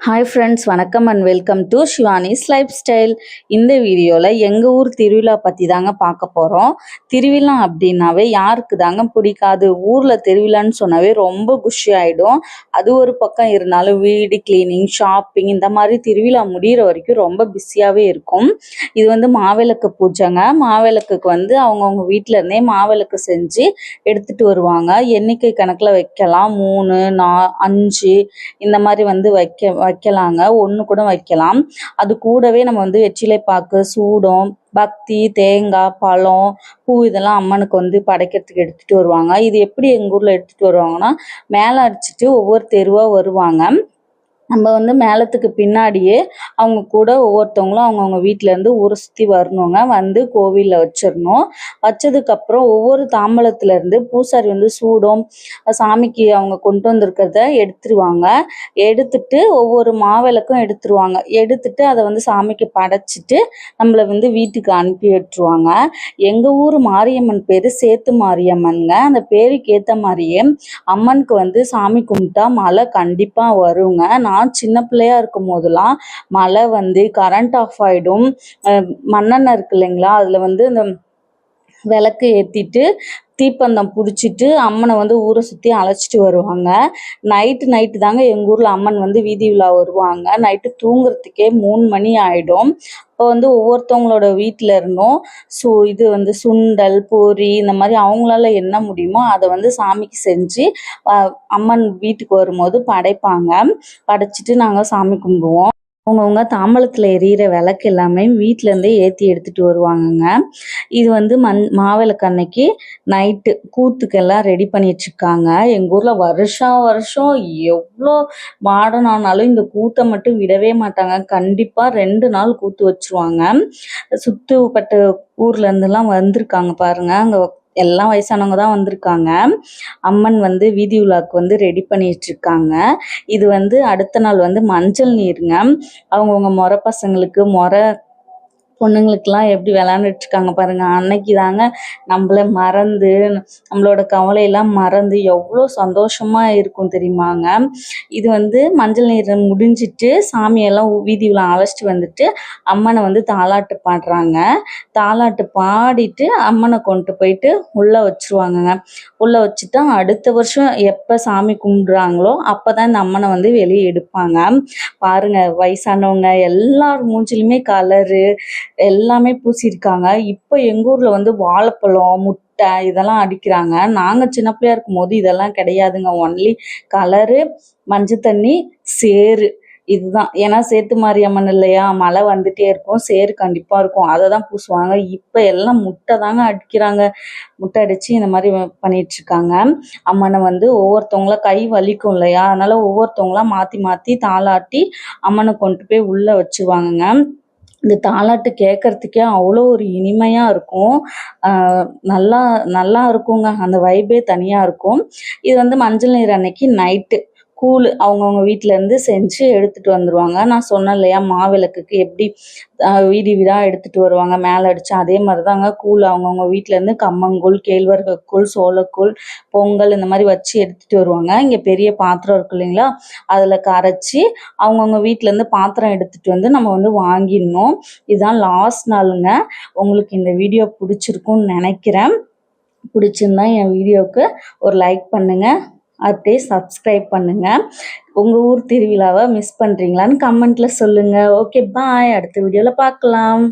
Hi friends, வணக்கம் and welcome to Shivani's life style. இந்த வீடியோவில் எங்கள் ஊர் திருவிழா பற்றி தாங்க பார்க்க போகிறோம். திருவிழா அப்படின்னாவே யாருக்கு தாங்க பிடிக்காது? ஊரில் திருவிழான்னு சொன்னாவே ரொம்ப குஷி ஆகிடும். அது ஒரு பக்கம் இருந்தாலும் வீடு கிளீனிங், ஷாப்பிங் இந்த மாதிரி திருவிழா முடிகிற வரைக்கும் ரொம்ப பிஸியாகவே இருக்கும். இது மாவிளக்கு பூஜைங்க. மாவிளக்குக்கு அவங்கவுங்க வீட்டில் இருந்தே மாவிளக்கு செஞ்சு எடுத்துகிட்டு வருவாங்க. எண்ணிக்கை கணக்கில் வைக்கலாம், 3, 4, 5 இந்த மாதிரி வைக்கலாங்க. ஒன்று கூட வைக்கலாம். அது கூடவே நம்ம வெற்றிலை பாக்கு, சூடம், பக்தி, தேங்காய், பழம், பூ இதெல்லாம் அம்மனுக்கு படைக்கிறதுக்கு எடுத்துகிட்டு வருவாங்க. இது எப்படி எங்கள் ஊரில் எடுத்துகிட்டு வருவாங்கன்னா, மேலே அடிச்சுட்டு ஒவ்வொரு தெருவாக வருவாங்க. நம்ம மேளத்துக்கு பின்னாடியே அவங்க கூட ஒவ்வொருத்தவங்களும் அவங்கவுங்க வீட்டிலேருந்து ஊரை சுற்றி வரணுங்க. கோவிலில் வச்சிடணும். வச்சதுக்கப்புறம் ஒவ்வொரு தாம்பலத்துலேருந்து பூசாரி சூடம் சாமிக்கு அவங்க கொண்டு வந்திருக்கிறத எடுத்துருவாங்க. எடுத்துட்டு ஒவ்வொரு மாவிளக்கும் எடுத்துருவாங்க. எடுத்துட்டு அதை சாமிக்கு படைச்சிட்டு நம்மளை வீட்டுக்கு அனுப்பி விட்டுருவாங்க. எங்கள் ஊர் மாரியம்மன் பேர் சேத்து மாரியம்மனுங்க. அந்த பேருக்கு ஏற்ற மாதிரியே அம்மனுக்கு சாமி கும்பிட்டா மழை கண்டிப்பாக வருங்க. நான் சின்ன பிள்ளையா இருக்கும் போதெல்லாம் மழை கரண்ட் ஆஃப் ஆயிடும். மண்ணெண்ணெய் இருக்கு இல்லைங்களா, அதுல இந்த விளக்கு ஏத்திட்டு தீப்பந்தம் பிடிச்சிட்டு அம்மனை ஊரை சுற்றி அழைச்சிட்டு வருவாங்க. நைட்டு தாங்க எங்கள் ஊரில் அம்மன் வீதி விழா வருவாங்க. நைட்டு தூங்குறதுக்கே 3 மணி ஆகிடும். இப்போ ஒவ்வொருத்தவங்களோட வீட்டில் இருந்தும் இது சுண்டல், பொரி இந்த மாதிரி அவங்களால என்ன முடியுமோ அதை சாமிக்கு செஞ்சு அம்மன் வீட்டுக்கு வரும்போது படைப்பாங்க. படைச்சிட்டு நாங்கள் சாமி கும்பிடுவோம். அவங்கவுங்க தாம்பலத்தில் எரியிற விளக்கு எல்லாமே வீட்டிலேருந்தே ஏற்றி எடுத்துகிட்டு வருவாங்கங்க. இது மாவிளக்கு அன்னைக்கு நைட்டு கூத்துக்கெல்லாம் ரெடி பண்ணிட்டுருக்காங்க. எங்கள் ஊரில் வருஷம் எவ்வளோ மாடர்ன் ஆனாலும் இந்த கூத்தை மட்டும் விடவே மாட்டாங்க. கண்டிப்பாக 2 நாள் கூத்து வச்சுருவாங்க. சுற்றுப்பட்ட ஊர்லேருந்துலாம் வந்திருக்காங்க பாருங்கள். அங்கே எல்லாம் வயசானவங்க தான் வந்திருக்காங்க. அம்மன் வீதி விழாக்கு ரெடி பண்ணிட்டு இருக்காங்க. இது அடுத்த நாள் மஞ்சள் நீருங்க. அவங்கவுங்க முறை பசங்களுக்கு, முறை பொண்ணுங்களுக்கெல்லாம் எப்படி விளையாண்டுட்டு இருக்காங்க பாருங்க. அன்னைக்கு தாங்க நம்மள மறந்து, நம்மளோட கவலையெல்லாம் மறந்து எவ்வளோ சந்தோஷமா இருக்கும் தெரியுமாங்க. இது மஞ்சள் நீர் முடிஞ்சிட்டு சாமியெல்லாம் வீதி விழா அழைச்சிட்டு வந்துட்டு அம்மனை தாலாட்டு பாடுறாங்க. தாலாட்டு பாடிட்டு அம்மனை கொண்டு போயிட்டு உள்ள வச்சிருவாங்கங்க. உள்ள வச்சுட்டா அடுத்த வருஷம் எப்போ சாமி கும்பிடுறாங்களோ அப்போதான் இந்த அம்மனை வெளியே எடுப்பாங்க. பாருங்க, வயசானவங்க எல்லார் மூஞ்சிலுமே கலரு எல்லாமே பூசியிருக்காங்க. இப்போ எங்கள் ஊரில் வாழைப்பழம், முட்டை இதெல்லாம் அடிக்கிறாங்க. நாங்கள் சின்ன பிள்ளையா இருக்கும் போது இதெல்லாம் கிடையாதுங்க. ஒன்லி கலரு, மஞ்சள் தண்ணி, சேரு இதுதான். ஏன்னா சேத்து மாரியம்மன் இல்லையா, மழை வந்துட்டே இருக்கும், சேரு கண்டிப்பாக இருக்கும், அதை தான் பூசுவாங்க. இப்போ எல்லாம் முட்டை தாங்க அடிக்கிறாங்க. முட்டை அடித்து இந்த மாதிரி பண்ணிட்டு இருக்காங்க. அம்மனை ஒவ்வொருத்தவங்கள கை வலிக்கும் இல்லையா, அதனால ஒவ்வொருத்தவங்களா மாற்றி மாற்றி தாளாட்டி அம்மனை கொண்டு போய் உள்ளே வச்சுருவாங்கங்க. இந்த தாலாட்டு கேட்கறதுக்கே அவ்வளோ ஒரு இனிமையாக இருக்கும். நல்லா நல்லா இருக்குங்க. அந்த வைபே தனியாக இருக்கும். இது மஞ்சள் நீர் அன்னைக்கு நைட்டு கூழ் அவங்கவுங்க வீட்டிலேருந்து செஞ்சு எடுத்துகிட்டு வந்துடுவாங்க. நான் சொன்னேன் இல்லையா, மாவிளக்குக்கு எப்படி வீதி வீடாக எடுத்துகிட்டு வருவாங்க மேலே அடித்து, அதே மாதிரி தாங்க கூழ் அவங்கவுங்க வீட்டிலேருந்து கம்மங்கூழ், கேழ்வரகுக்கூழ், சோளக்கூழ், பொங்கல் இந்த மாதிரி வச்சு எடுத்துகிட்டு வருவாங்க. இங்கே பெரிய பாத்திரம் இருக்கு இல்லைங்களா, அதில் கரைச்சி அவங்கவுங்க வீட்டிலேருந்து பாத்திரம் எடுத்துகிட்டு நம்ம வாங்கிடணும். இதுதான் லாஸ்ட் நாளுங்க. உங்களுக்கு இந்த வீடியோ பிடிச்சிருக்குன்னு நினைக்கிறேன். பிடிச்சிருந்தா என் வீடியோவுக்கு ஒரு லைக் பண்ணுங்கள், அப்படியே சப்ஸ்கிரைப் பண்ணுங்கள். உங்கள் ஊர் திருவிழாவை மிஸ் பண்ணுறீங்களான்னு கமெண்ட்டில் சொல்லுங்கள். ஓகே, பாய். அடுத்த வீடியோவில் பார்க்கலாம்.